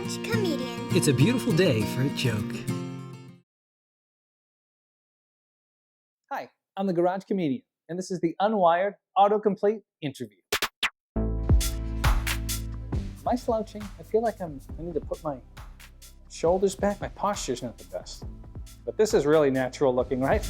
Garage Comedian. It's a beautiful day for a joke. Hi, I'm the Garage Comedian, and this is the Unwired Autocomplete Interview. Am I slouching? I feel like I need to put my shoulders back. My posture's not the best. But this is really natural looking, right?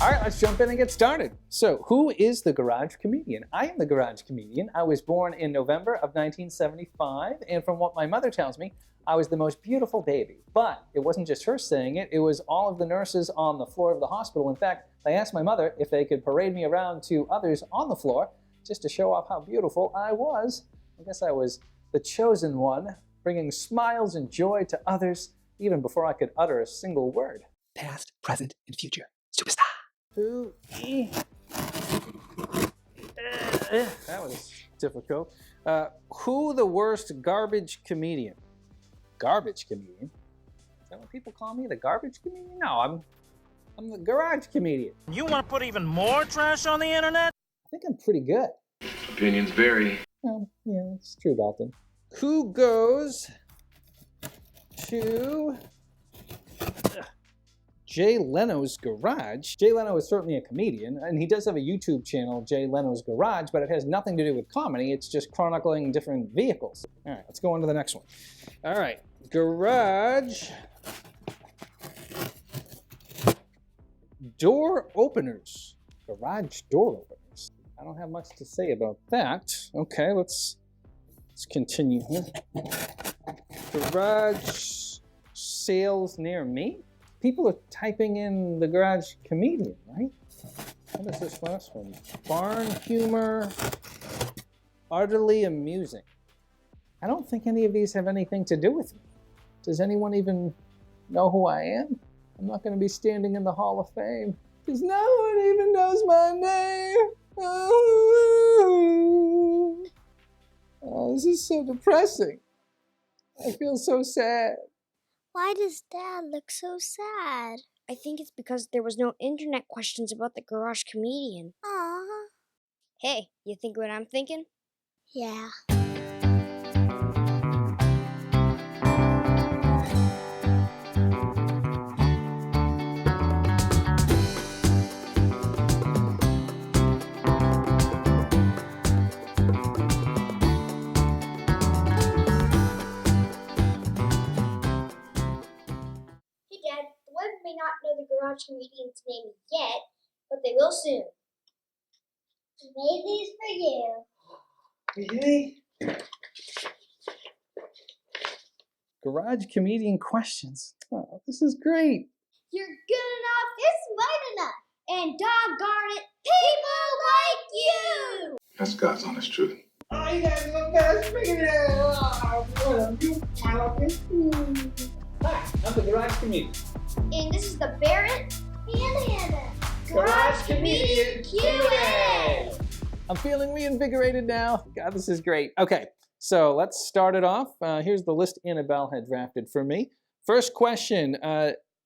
All right, let's jump in and get started. So, who is the Garage Comedian? I am the Garage Comedian. I was born in November of 1975, and from what my mother tells me, I was the most beautiful baby. But it wasn't just her saying it, it was all of the nurses on the floor of the hospital. In fact, they asked my mother if they could parade me around to others on the floor just to show off how beautiful I was. I guess I was the chosen one, bringing smiles and joy to others even before I could utter a single word. Past, present, and future. Superstar. That was difficult. Who the worst garbage comedian? Garbage comedian? Is that what people call me? The garbage comedian? No, I'm the garage comedian. You want to put even more trash on the internet? I think I'm pretty good. Opinions vary. Oh, yeah, it's true, Dalton. Who goes to Jay Leno's garage? Jay Leno is certainly a comedian, and he does have a YouTube channel, Jay Leno's Garage, but it has nothing to do with comedy. It's just chronicling different vehicles. All right, let's go on to the next one. All right, garage door openers. Garage door openers. I don't have much to say about that. Okay, let's continue here. Garage sales near me. People are typing in the Garage Comedian, right? What is this last one? Barn humor, utterly amusing. I don't think any of these have anything to do with me. Does anyone even know who I am? I'm not going to be standing in the Hall of Fame because no one even knows my name. Oh, this is so depressing. I feel so sad. Why does Dad look so sad? I think it's because there was no internet questions about the Garage Comedian. Aww. Hey, you think what I'm thinking? Yeah. May not know the Garage Comedian's name yet, but they will soon. I made these for you. Yay! Garage Comedian questions. Oh, this is great. You're good enough, you're smart enough, and doggone it, people like you! That's God's honest truth. Oh, you guys are the best. Figured it out. Hi, I'm the Garage Comedian. And this is the Barrett And Hannah. Garage Comedian Q&A! I'm feeling reinvigorated now. God, this is great. Okay, so let's start it off. Here's the list Annabelle had drafted for me. First question,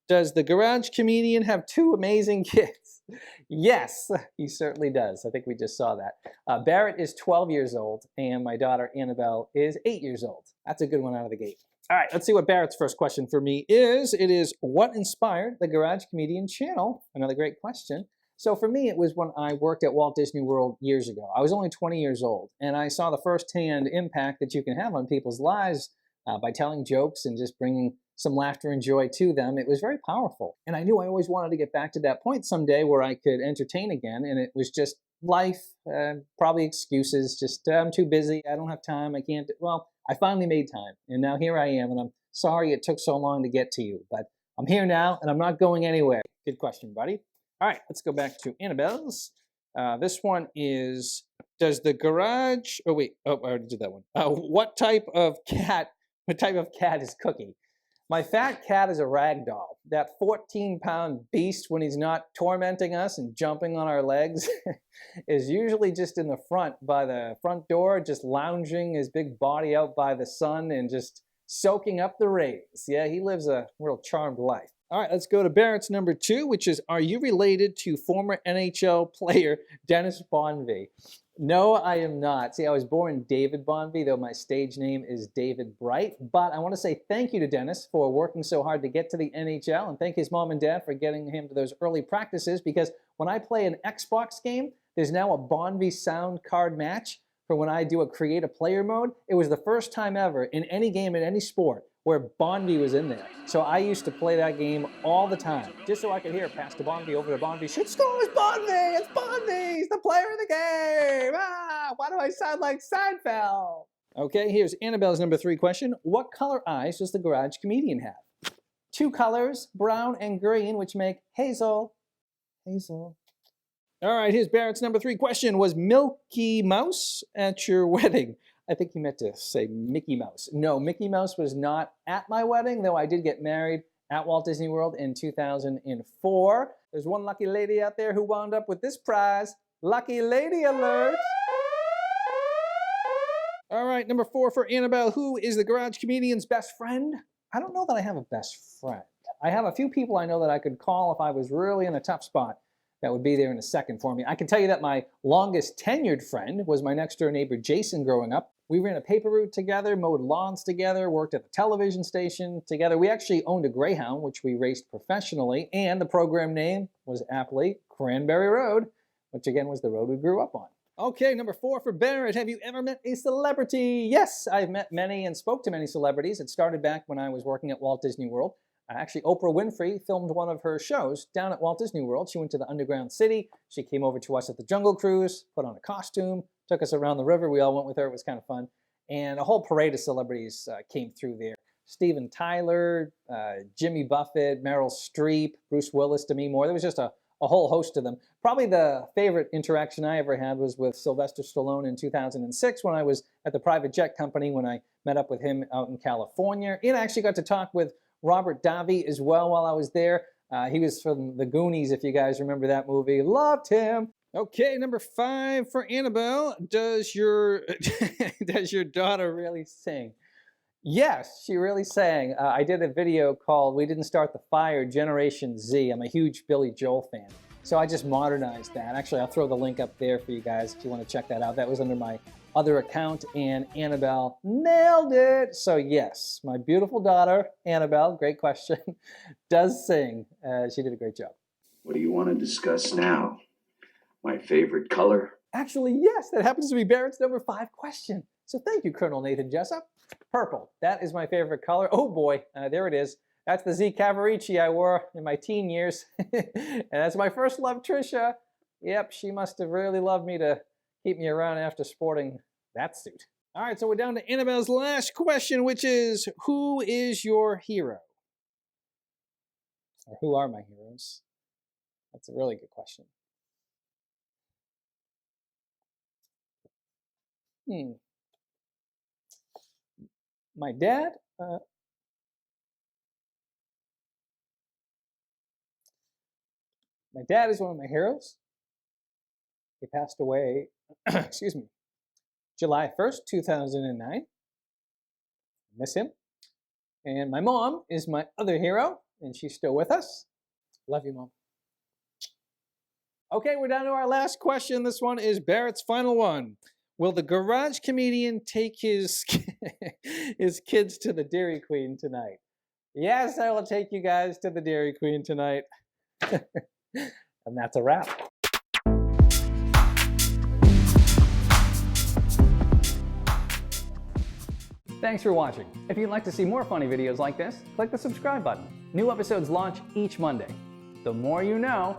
does the Garage Comedian have two amazing kids? Yes, he certainly does. I think we just saw that. Barrett is 12 years old, and my daughter Annabelle is 8 years old. That's a good one out of the gate. All right, let's see what Barrett's first question for me is. It is, what inspired the Garage Comedian channel? Another great question. So for me, it was when I worked at Walt Disney World years ago. I was only 20 years old, and I saw the firsthand impact that you can have on people's lives by telling jokes and just bringing some laughter and joy to them. It was very powerful. And I knew I always wanted to get back to that point someday where I could entertain again, and it was just life, probably excuses, just I'm too busy, I don't have time, I can't, well, I finally made time, and now here I am, and I'm sorry it took so long to get to you, but I'm here now, and I'm not going anywhere. Good question, buddy. All right, let's go back to Annabelle's. This one is, does the garage, I already did that one. What type of cat is Cookie? My fat cat is a rag doll. That 14-pound beast, when he's not tormenting us and jumping on our legs, is usually just in the front by the front door, just lounging his big body out by the sun and just soaking up the rays. Yeah, he lives a real charmed life. All right, let's go to Barrett's number 2, which is, are you related to former NHL player Dennis Bonvie? No, I am not. See, I was born David Bonvie, though my stage name is David Bright. But I want to say thank you to Dennis for working so hard to get to the NHL, and thank his mom and dad for getting him to those early practices, because when I play an Xbox game, there's now a Bonvie sound card match for when I do a create a player mode. It was the first time ever in any game in any sport where Bonvie was in there. So I used to play that game all the time, just so I could hear pass to Bonvie, over to Bonvie, shoot, score, it's Bonvie, it's Bonvie, he's the player of the game. Ah, why do I sound like Seinfeld? Okay, here's Annabelle's number 3 question. What color eyes does the garage comedian have? 2 colors, brown and green, which make hazel. Hazel. All right, here's Barrett's number 3 question. Was Milky Mouse at your wedding? I think he meant to say Mickey Mouse. No, Mickey Mouse was not at my wedding, though I did get married at Walt Disney World in 2004. There's one lucky lady out there who wound up with this prize. Lucky lady alert! All right, number 4 for Annabelle. Who is the garage comedian's best friend? I don't know that I have a best friend. I have a few people I know that I could call if I was really in a tough spot. That would be there in a second for me. I can tell you that my longest tenured friend was my next door neighbor Jason growing up. We ran a paper route together, mowed lawns together, worked at the television station together. We actually owned a Greyhound, which we raced professionally, and the program name was aptly Cranberry Road, which again was the road we grew up on. Okay, number 4 for Barrett. Have you ever met a celebrity? Yes, I've met many and spoke to many celebrities. It started back when I was working at Walt Disney World. Actually, Oprah Winfrey filmed one of her shows down at Walt Disney World. She went to the Underground City. She came over to us at the Jungle Cruise, put on a costume, took us around the river. We all went with her. It was kind of fun. And a whole parade of celebrities came through there. Steven Tyler, Jimmy Buffett, Meryl Streep, Bruce Willis, Demi Moore. There was just a whole host of them. Probably the favorite interaction I ever had was with Sylvester Stallone in 2006 when I was at the private jet company, when I met up with him out in California. And I actually got to talk with Robert Davi as well while I was there. He was from The Goonies, if you guys remember that movie. Loved him. Okay, number 5 for Annabelle. Does your daughter really sing? Yes, she really sang. I did a video called We Didn't Start the Fire, Generation Z. I'm a huge Billy Joel fan. So I just modernized that. Actually, I'll throw the link up there for you guys if you want to check that out. That was under my other account, and Annabelle nailed it. So yes, my beautiful daughter, Annabelle, great question, does sing. She did a great job. What do you want to discuss now? My favorite color? Actually, yes, that happens to be Barrett's number 5 question. So thank you, Colonel Nathan Jessup. Purple, that is my favorite color. Oh boy, there it is. That's the Z Cavarici I wore in my teen years. And that's my first love, Trisha. Yep, she must have really loved me to keep me around after sporting that suit. All right, so we're down to Annabelle's last question, which is, who is your hero? Or who are my heroes? That's a really good question. My dad? My dad is one of my heroes. He passed away, excuse me, July 1st, 2009. I miss him. And my mom is my other hero, and she's still with us. Love you, Mom. Okay, we're down to our last question. This one is Barrett's final one. Will the garage comedian take his kids to the Dairy Queen tonight? Yes, I will take you guys to the Dairy Queen tonight. And that's a wrap. Thanks for watching. If you'd like to see more funny videos like this, click the subscribe button. New episodes launch each Monday. The more you know.